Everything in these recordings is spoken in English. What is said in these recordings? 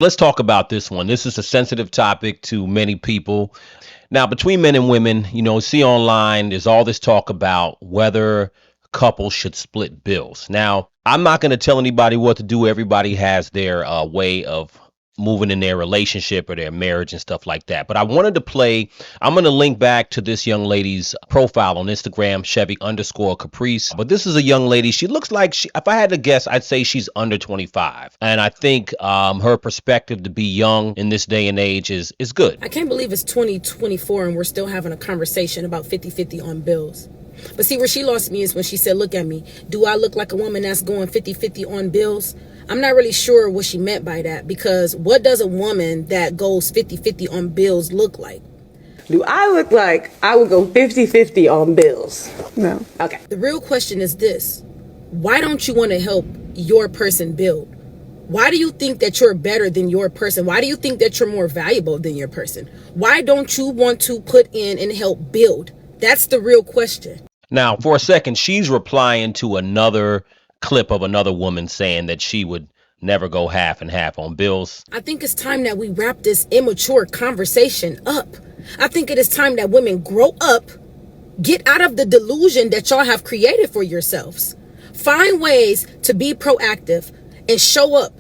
Let's talk about this one. This is a sensitive topic to many people. Now, between men and women, see online, there's all this talk about whether couples should split bills. Now, I'm not going to tell anybody what to do. Everybody has their way of moving in their relationship or their marriage and stuff like that. But I wanted to play, I'm going to link back to this young lady's profile on Instagram, Chevy_Caprice. But this is a young lady. She looks like, if I had to guess, I'd say she's under 25. And I think her perspective to be young in this day and age is good. I can't believe it's 2024 and we're still having a conversation about 50-50 on bills. But see, where she lost me is when she said, look at me. Do I look like a woman that's going 50-50 on bills? I'm not really sure what she meant by that, because what does a woman that goes 50-50 on bills look like? Do I look like I would go 50-50 on bills? No. Okay. The real question is this. Why don't you want to help your person build? Why do you think that you're better than your person? Why do you think that you're more valuable than your person? Why don't you want to put in and help build? That's the real question. Now, for a second, she's replying to another clip of another woman saying that she would never go half and half on bills. I think it's time that we wrap this immature conversation up. I think it is time that women grow up, get out of the delusion that y'all have created for yourselves. Find ways to be proactive and show up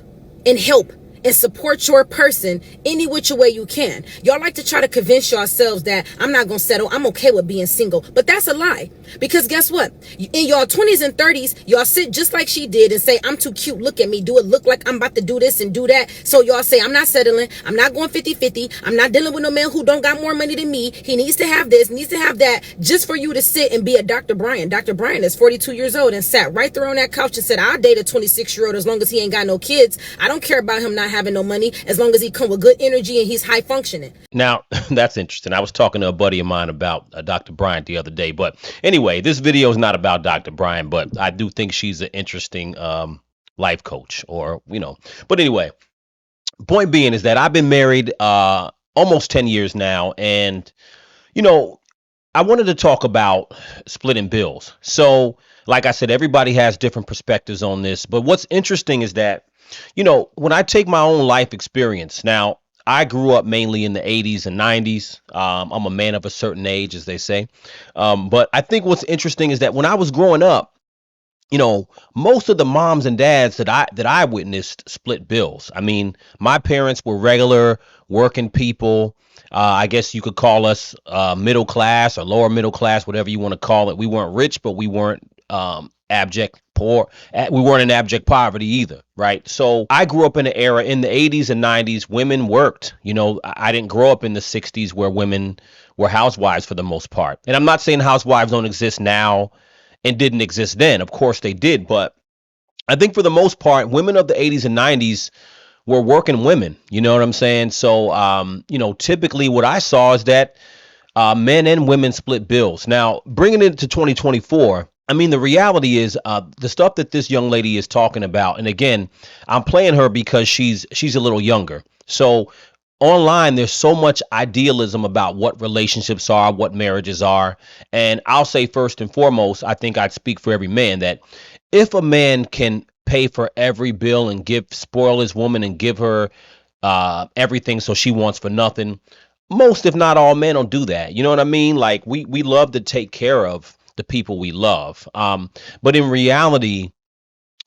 and help and support your person any which way you can. Y'all like to try to convince yourselves that I'm not gonna settle, I'm okay with being single. But that's a lie. Because guess what? In y'all 20s and 30s, y'all sit just like she did and say, I'm too cute, look at me. Do it look like I'm about to do this and do that? So y'all say, I'm not settling, I'm not going 50-50, I'm not dealing with no man who don't got more money than me. He needs to have this, needs to have that, just for you to sit and be a Dr. Brian. Dr. Brian is 42 years old and sat right there on that couch and said, I'll date a 26-year-old as long as he ain't got no kids. I don't care about him not having no money as long as he come with good energy and he's high functioning. Now, that's interesting. I was talking to a buddy of mine about Dr. Bryant the other day. But anyway, this video is not about Dr. Bryant, but I do think she's an interesting life coach But anyway, point being is that I've been married almost 10 years now. And, I wanted to talk about splitting bills. So, like I said, everybody has different perspectives on this. But what's interesting is that when I take my own life experience, now I grew up mainly in the 80s and 90s. I'm a man of a certain age, as they say. But I think what's interesting is that when I was growing up, most of the moms and dads that I witnessed split bills. I mean, my parents were regular working people. I guess you could call us middle class or lower middle class, whatever you want to call it. We weren't rich, but we weren't abject poor. We weren't in abject poverty either, right? So I grew up in an era in the 80s and 90s, women worked. I didn't grow up in the 60s where women were housewives for the most part. And I'm not saying housewives don't exist now and didn't exist then. Of course they did. But I think for the most part, women of the 80s and 90s were working women. You know what I'm saying? So, typically what I saw is that men and women split bills. Now, bringing it to 2024, I mean, the reality is the stuff that this young lady is talking about. And again, I'm playing her because she's a little younger. So online, there's so much idealism about what relationships are, what marriages are. And I'll say first and foremost, I think I'd speak for every man that if a man can pay for every bill and spoil his woman and give her everything so she wants for nothing, most, if not all men don't do that. You know what I mean? Like we love to take care of the people we love. But in reality,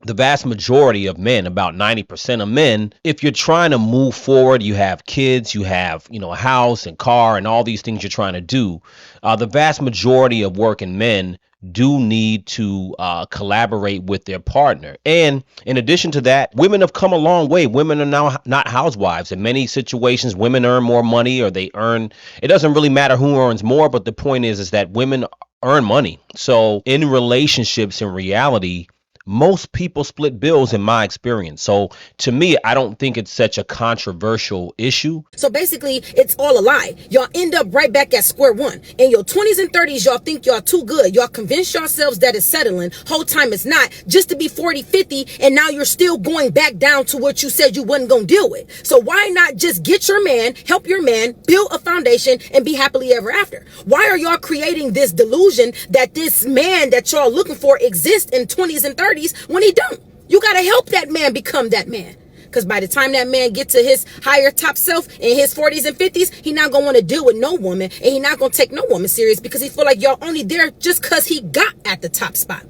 the vast majority of men, about 90% of men, if you're trying to move forward, you have kids, you have, a house and car and all these things you're trying to do. The vast majority of working men do need to collaborate with their partner. And in addition to that, women have come a long way. Women are now not housewives. In many situations, women earn more money or it doesn't really matter who earns more. But the point is that women earn money. So in relationships, in reality, most people split bills in my experience. So to me, I don't think it's such a controversial issue. So basically, it's all a lie. Y'all end up right back at square one. In your 20s and 30s, y'all think y'all too good. Y'all convince yourselves that it's settling. Whole time it's not. Just to be 40, 50, and now you're still going back down to what you said you wasn't going to deal with. So why not just get your man, help your man, build a foundation, and be happily ever after? Why are y'all creating this delusion that this man that y'all looking for exists in 20s and 30s when he don't? You got to help that man become that man. Because by the time that man get to his higher top self in his 40s and 50s, he not gonna want to deal with no woman, and he not gonna take no woman serious because he feel like y'all only there just because he got at the top spot.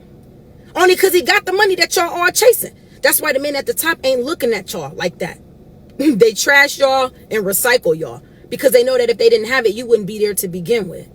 Only because he got the money that y'all are chasing. That's why the men at the top ain't looking at y'all like that. They trash y'all and recycle y'all because they know that if they didn't have it, you wouldn't be there to begin with.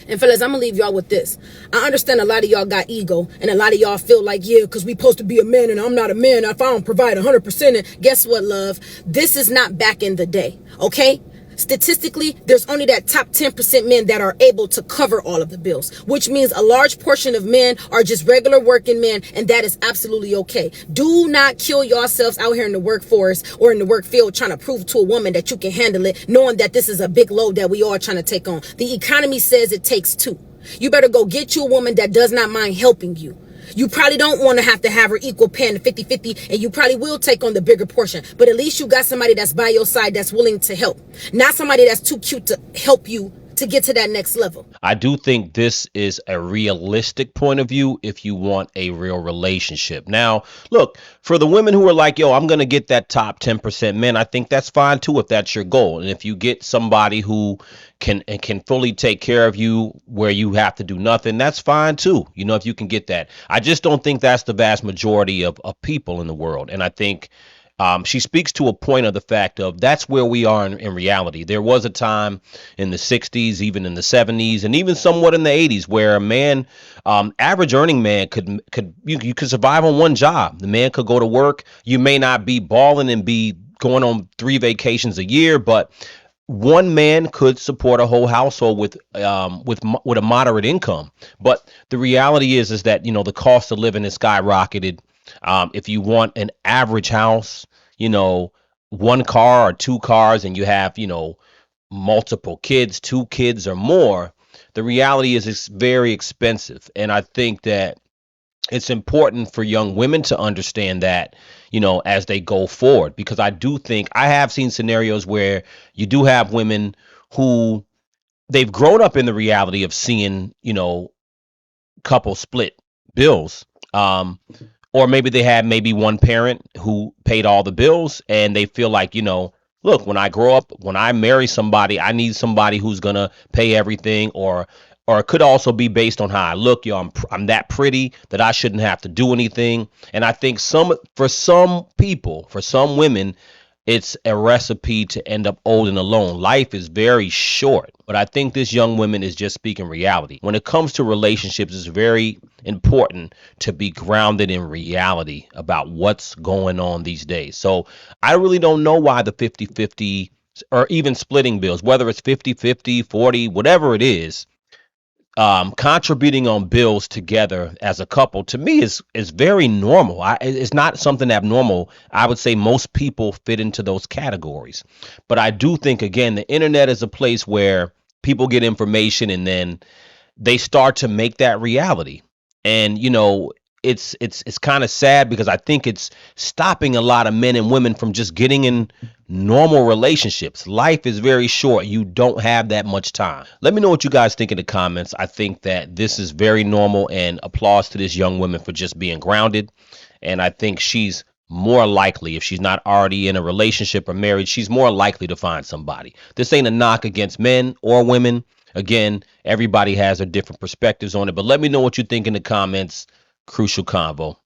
And fellas, I'm gonna leave y'all with this. I understand a lot of y'all got ego, and a lot of y'all feel like, yeah, because we supposed to be a man and I'm not a man if I don't provide 100%. And guess what, love? This is not back in the day, okay? Statistically, there's only that top 10% men that are able to cover all of the bills, which means a large portion of men are just regular working men, and that is absolutely okay. Do not kill yourselves out here in the workforce or in the work field trying to prove to a woman that you can handle it, knowing that this is a big load that we are trying to take on. The economy says it takes two. You better go get you a woman that does not mind helping you. You probably don't want to have her equal pen 50-50, and you probably will take on the bigger portion. But at least you got somebody that's by your side that's willing to help. Not somebody that's too cute to help you to get to that next level. I do think this is a realistic point of view if you want a real relationship. Now, look, for the women who are like, yo, I'm going to get that top 10% men, I think that's fine too if that's your goal. And if you get somebody who can fully take care of you where you have to do nothing, that's fine too. You know, if you can get that. I just don't think that's the vast majority of people in the world. And I think she speaks to a point of the fact of that's where we are in reality. There was a time in the 60s, even in the 70s, and even somewhat in the 80s where a man, average earning man you could survive on one job. The man could go to work. You may not be balling and be going on 3 vacations a year, but one man could support a whole household with a moderate income. But the reality is that, you know, the cost of living is skyrocketed. If you want an average house, you know, 1 car or 2 cars, and you have, you know, multiple kids, 2 kids or more, the reality is it's very expensive. And I think that it's important for young women to understand that, you know, as they go forward, because I do think I have seen scenarios where you do have women who they've grown up in the reality of seeing, you know, couple split bills. Or maybe they had one parent who paid all the bills, and they feel like, you know, look, when I grow up, when I marry somebody, I need somebody who's going to pay everything. Or it could also be based on how I look. Yo, I'm that pretty that I shouldn't have to do anything. And I think for some people, for some women, it's a recipe to end up old and alone. Life is very short, but I think this young woman is just speaking reality. When it comes to relationships, it's very important to be grounded in reality about what's going on these days. So I really don't know why the 50-50 or even splitting bills, whether it's 50-50, 40, whatever it is, contributing on bills together as a couple, to me is very normal. It's not something abnormal. I would say most people fit into those categories. But I do think, again, the internet is a place where people get information and then they start to make that reality. And, you know, it's kind of sad because I think it's stopping a lot of men and women from just getting in normal relationships. Life is very short. You don't have that much time. Let me know what you guys think in the comments. I think that this is very normal, and applause to this young woman for just being grounded. And I think she's more likely, if she's not already in a relationship or married, she's more likely to find somebody. This ain't a knock against men or women. Again, everybody has their different perspectives on it, but let me know what you think in the comments. Crucial Convo.